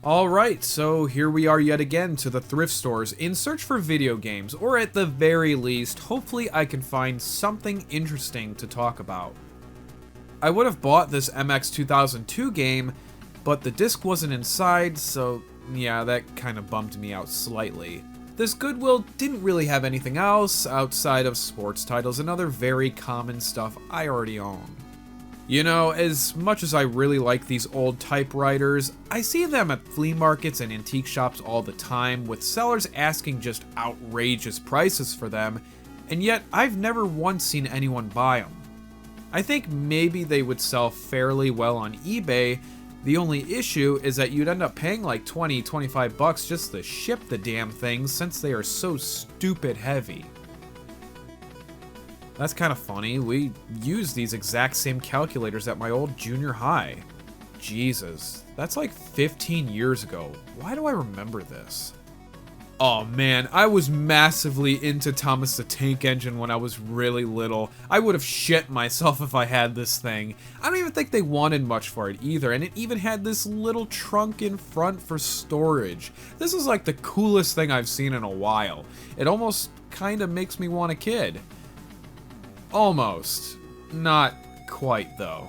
Alright, so here we are yet again to the thrift stores in search for video games, or at the very least, hopefully I can find something interesting to talk about. I would have bought this MX 2002 game, but the disc wasn't inside, so yeah, that kind of bummed me out slightly. This Goodwill didn't really have anything else outside of sports titles and other very common stuff I already own. You know, as much as I really like these old typewriters, I see them at flea markets and antique shops all the time, with sellers asking just outrageous prices for them, and yet I've never once seen anyone buy them. I think maybe they would sell fairly well on eBay. The only issue is that you'd end up paying like $20-25 just to ship the damn things, since they are so stupid heavy. That's kind of funny. We used these exact same calculators at my old junior high. Jesus, that's like 15 years ago. Why do I remember this? Oh man, I was massively into Thomas the Tank Engine when I was really little. I would have shit myself if I had this thing. I don't even think they wanted much for it either, and it even had this little trunk in front for storage. This is like the coolest thing I've seen in a while. It almost kind of makes me want a kid. Almost. Not quite, though.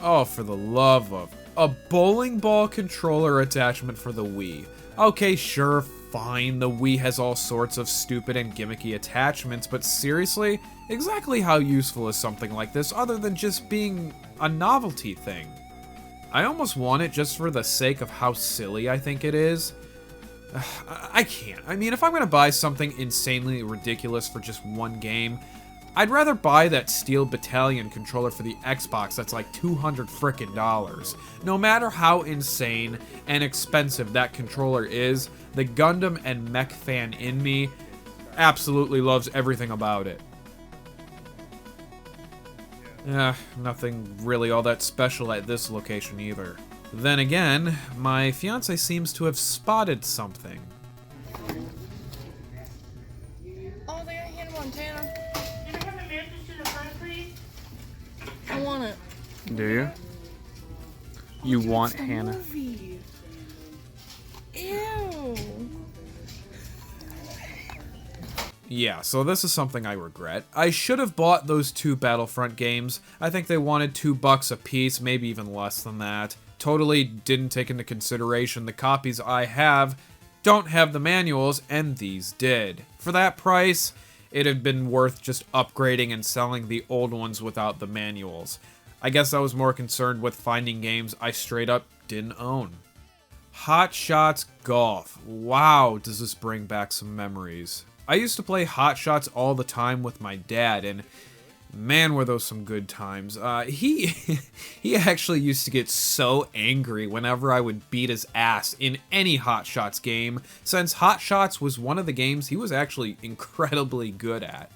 Oh, for the love of... A bowling ball controller attachment for the Wii. Okay, sure, fine, the Wii has all sorts of stupid and gimmicky attachments, but seriously, exactly how useful is something like this other than just being a novelty thing? I almost want it just for the sake of how silly I think it is. I can't. I mean, if I'm gonna buy something insanely ridiculous for just one game, I'd rather buy that Steel Battalion controller for the Xbox that's like $200 frickin' dollars. No matter how insane and expensive that controller is, the Gundam and mech fan in me absolutely loves everything about it. Nothing really all that special at this location either. Then again, my fiance seems to have spotted something. Oh, they got Hannah Montana. I want it. Do you? You want Hannah? Movie. Ew. Yeah, so this is something I regret. I should have bought those two Battlefront games. I think they wanted $2 a piece, maybe even less than that. Totally didn't take into consideration the copies I have don't have the manuals, and these did. For that price, it had been worth just upgrading and selling the old ones without the manuals. I guess I was more concerned with finding games I straight up didn't own. Hot Shots Golf. Wow, does this bring back some memories. I used to play Hot Shots all the time with my dad, and man, were those some good times. He actually used to get so angry whenever I would beat his ass in any Hot Shots game, since Hot Shots was one of the games he was actually incredibly good at.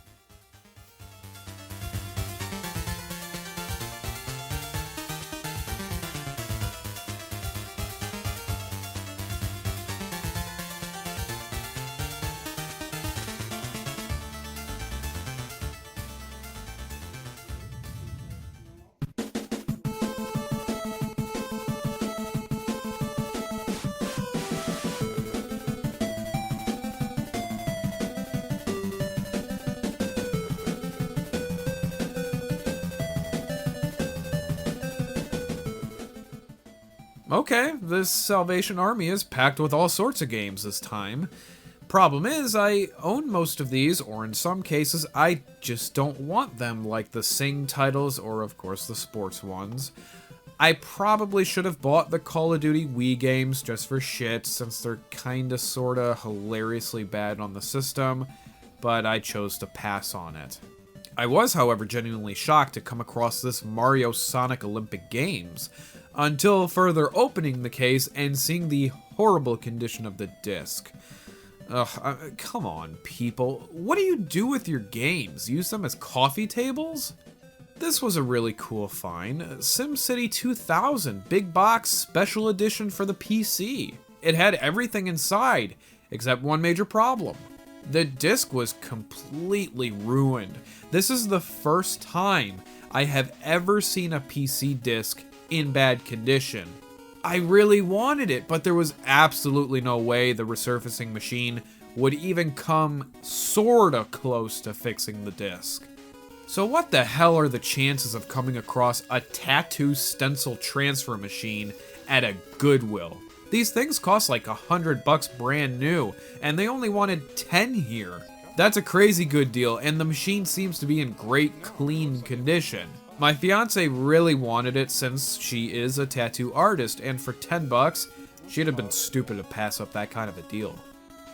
Okay, this Salvation Army is packed with all sorts of games this time. Problem is, I own most of these, or in some cases, I just don't want them, like the Sing titles or, of course, the sports ones. I probably should have bought the Call of Duty Wii games just for shit, since they're kinda sorta hilariously bad on the system, but I chose to pass on it. I was, however, genuinely shocked to come across this Mario Sonic Olympic Games, until further opening the case and seeing the horrible condition of the disc. Ugh, come on, people. What do you do with your games? Use them as coffee tables? This was a really cool find. SimCity 2000, big box, special edition for the PC. It had everything inside, except one major problem. The disc was completely ruined. This is the first time I have ever seen a PC disc in bad condition. I really wanted it, but there was absolutely no way the resurfacing machine would even come sorta close to fixing the disc. So what the hell are the chances of coming across a tattoo stencil transfer machine at a Goodwill? These things cost like $100 brand new, and they only wanted 10 here. That's a crazy good deal, and the machine seems to be in great, clean condition. My fiance really wanted it since she is a tattoo artist, and for $10, she'd have been stupid to pass up that kind of a deal.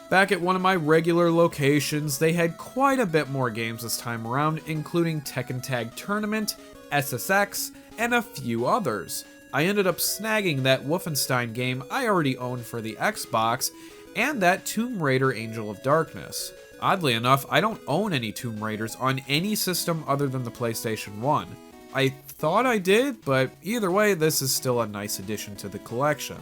Back at one of my regular locations, they had quite a bit more games this time around, including Tekken Tag Tournament, SSX, and a few others. I ended up snagging that Wolfenstein game I already owned for the Xbox, and that Tomb Raider Angel of Darkness. Oddly enough, I don't own any Tomb Raiders on any system other than the PlayStation 1. I thought I did, but either way, this is still a nice addition to the collection.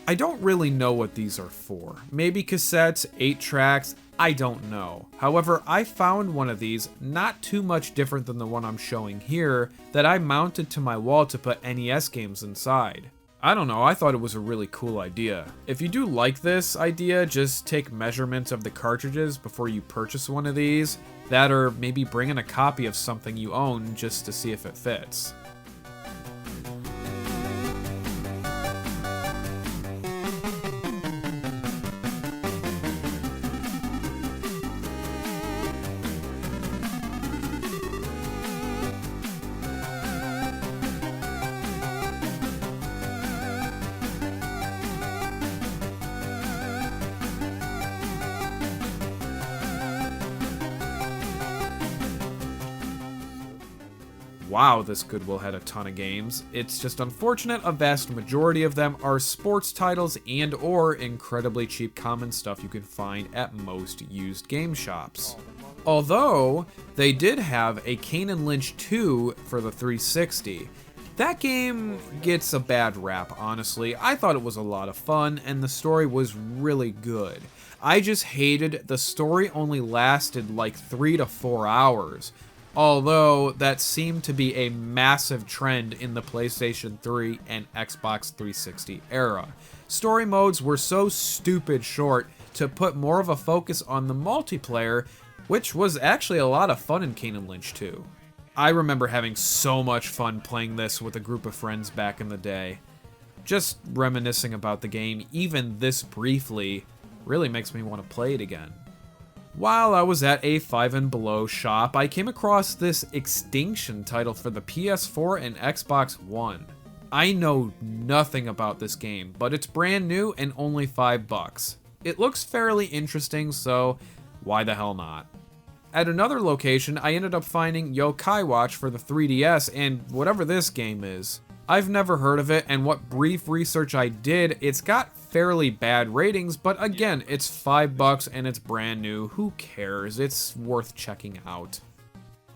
I don't really know what these are for. Maybe cassettes, 8 tracks, I don't know. However, I found one of these, not too much different than the one I'm showing here, that I mounted to my wall to put NES games inside. I don't know, I thought it was a really cool idea. If you do like this idea, just take measurements of the cartridges before you purchase one of these. That, or maybe bring in a copy of something you own just to see if it fits. Wow, this Goodwill had a ton of games. It's just unfortunate a vast majority of them are sports titles and or incredibly cheap common stuff you can find at most used game shops. Although, they did have a Kane and Lynch 2 for the 360. That game gets a bad rap, honestly. I thought it was a lot of fun, and the story was really good. I just hated the story only lasted like 3 to 4 hours. Although, that seemed to be a massive trend in the PlayStation 3 and Xbox 360 era. Story modes were so stupid short to put more of a focus on the multiplayer, which was actually a lot of fun in Kane and Lynch 2. I remember having so much fun playing this with a group of friends back in the day. Just reminiscing about the game, even this briefly, really makes me want to play it again. While I was at a 5 and Below shop, I came across this Extinction title for the PS4 and Xbox One. I know nothing about this game, but it's brand new and only $5. It looks fairly interesting, so why the hell not? At another location, I ended up finding Yokai Watch for the 3DS and whatever this game is. I've never heard of it, and what brief research I did, it's got fairly bad ratings, but again, it's $5 and it's brand new. Who cares? It's worth checking out.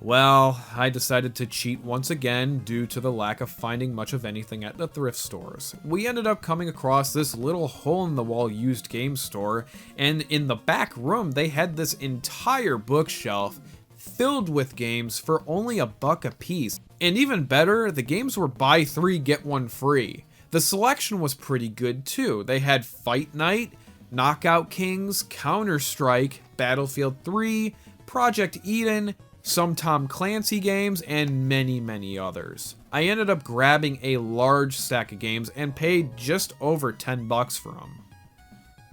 Well, I decided to cheat once again due to the lack of finding much of anything at the thrift stores. We ended up coming across this little hole-in-the-wall used game store, and in the back room, they had this entire bookshelf filled with games for only $1 a piece. And even better, the games were buy 3 get 1 free. The selection was pretty good too. They had Fight Night, Knockout Kings, Counter-Strike, Battlefield 3, Project Eden, some Tom Clancy games, and many others. I ended up grabbing a large stack of games and paid just over $10 for them.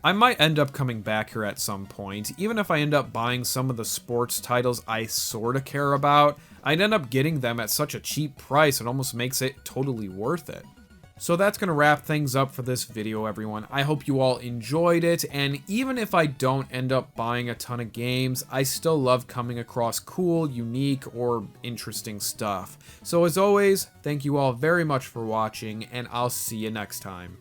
I might end up coming back here at some point. Even if I end up buying some of the sports titles I sorta care about, I'd end up getting them at such a cheap price it almost makes it totally worth it. So that's going to wrap things up for this video, everyone. I hope you all enjoyed it, and even if I don't end up buying a ton of games, I still love coming across cool, unique, or interesting stuff. So as always, thank you all very much for watching, and I'll see you next time.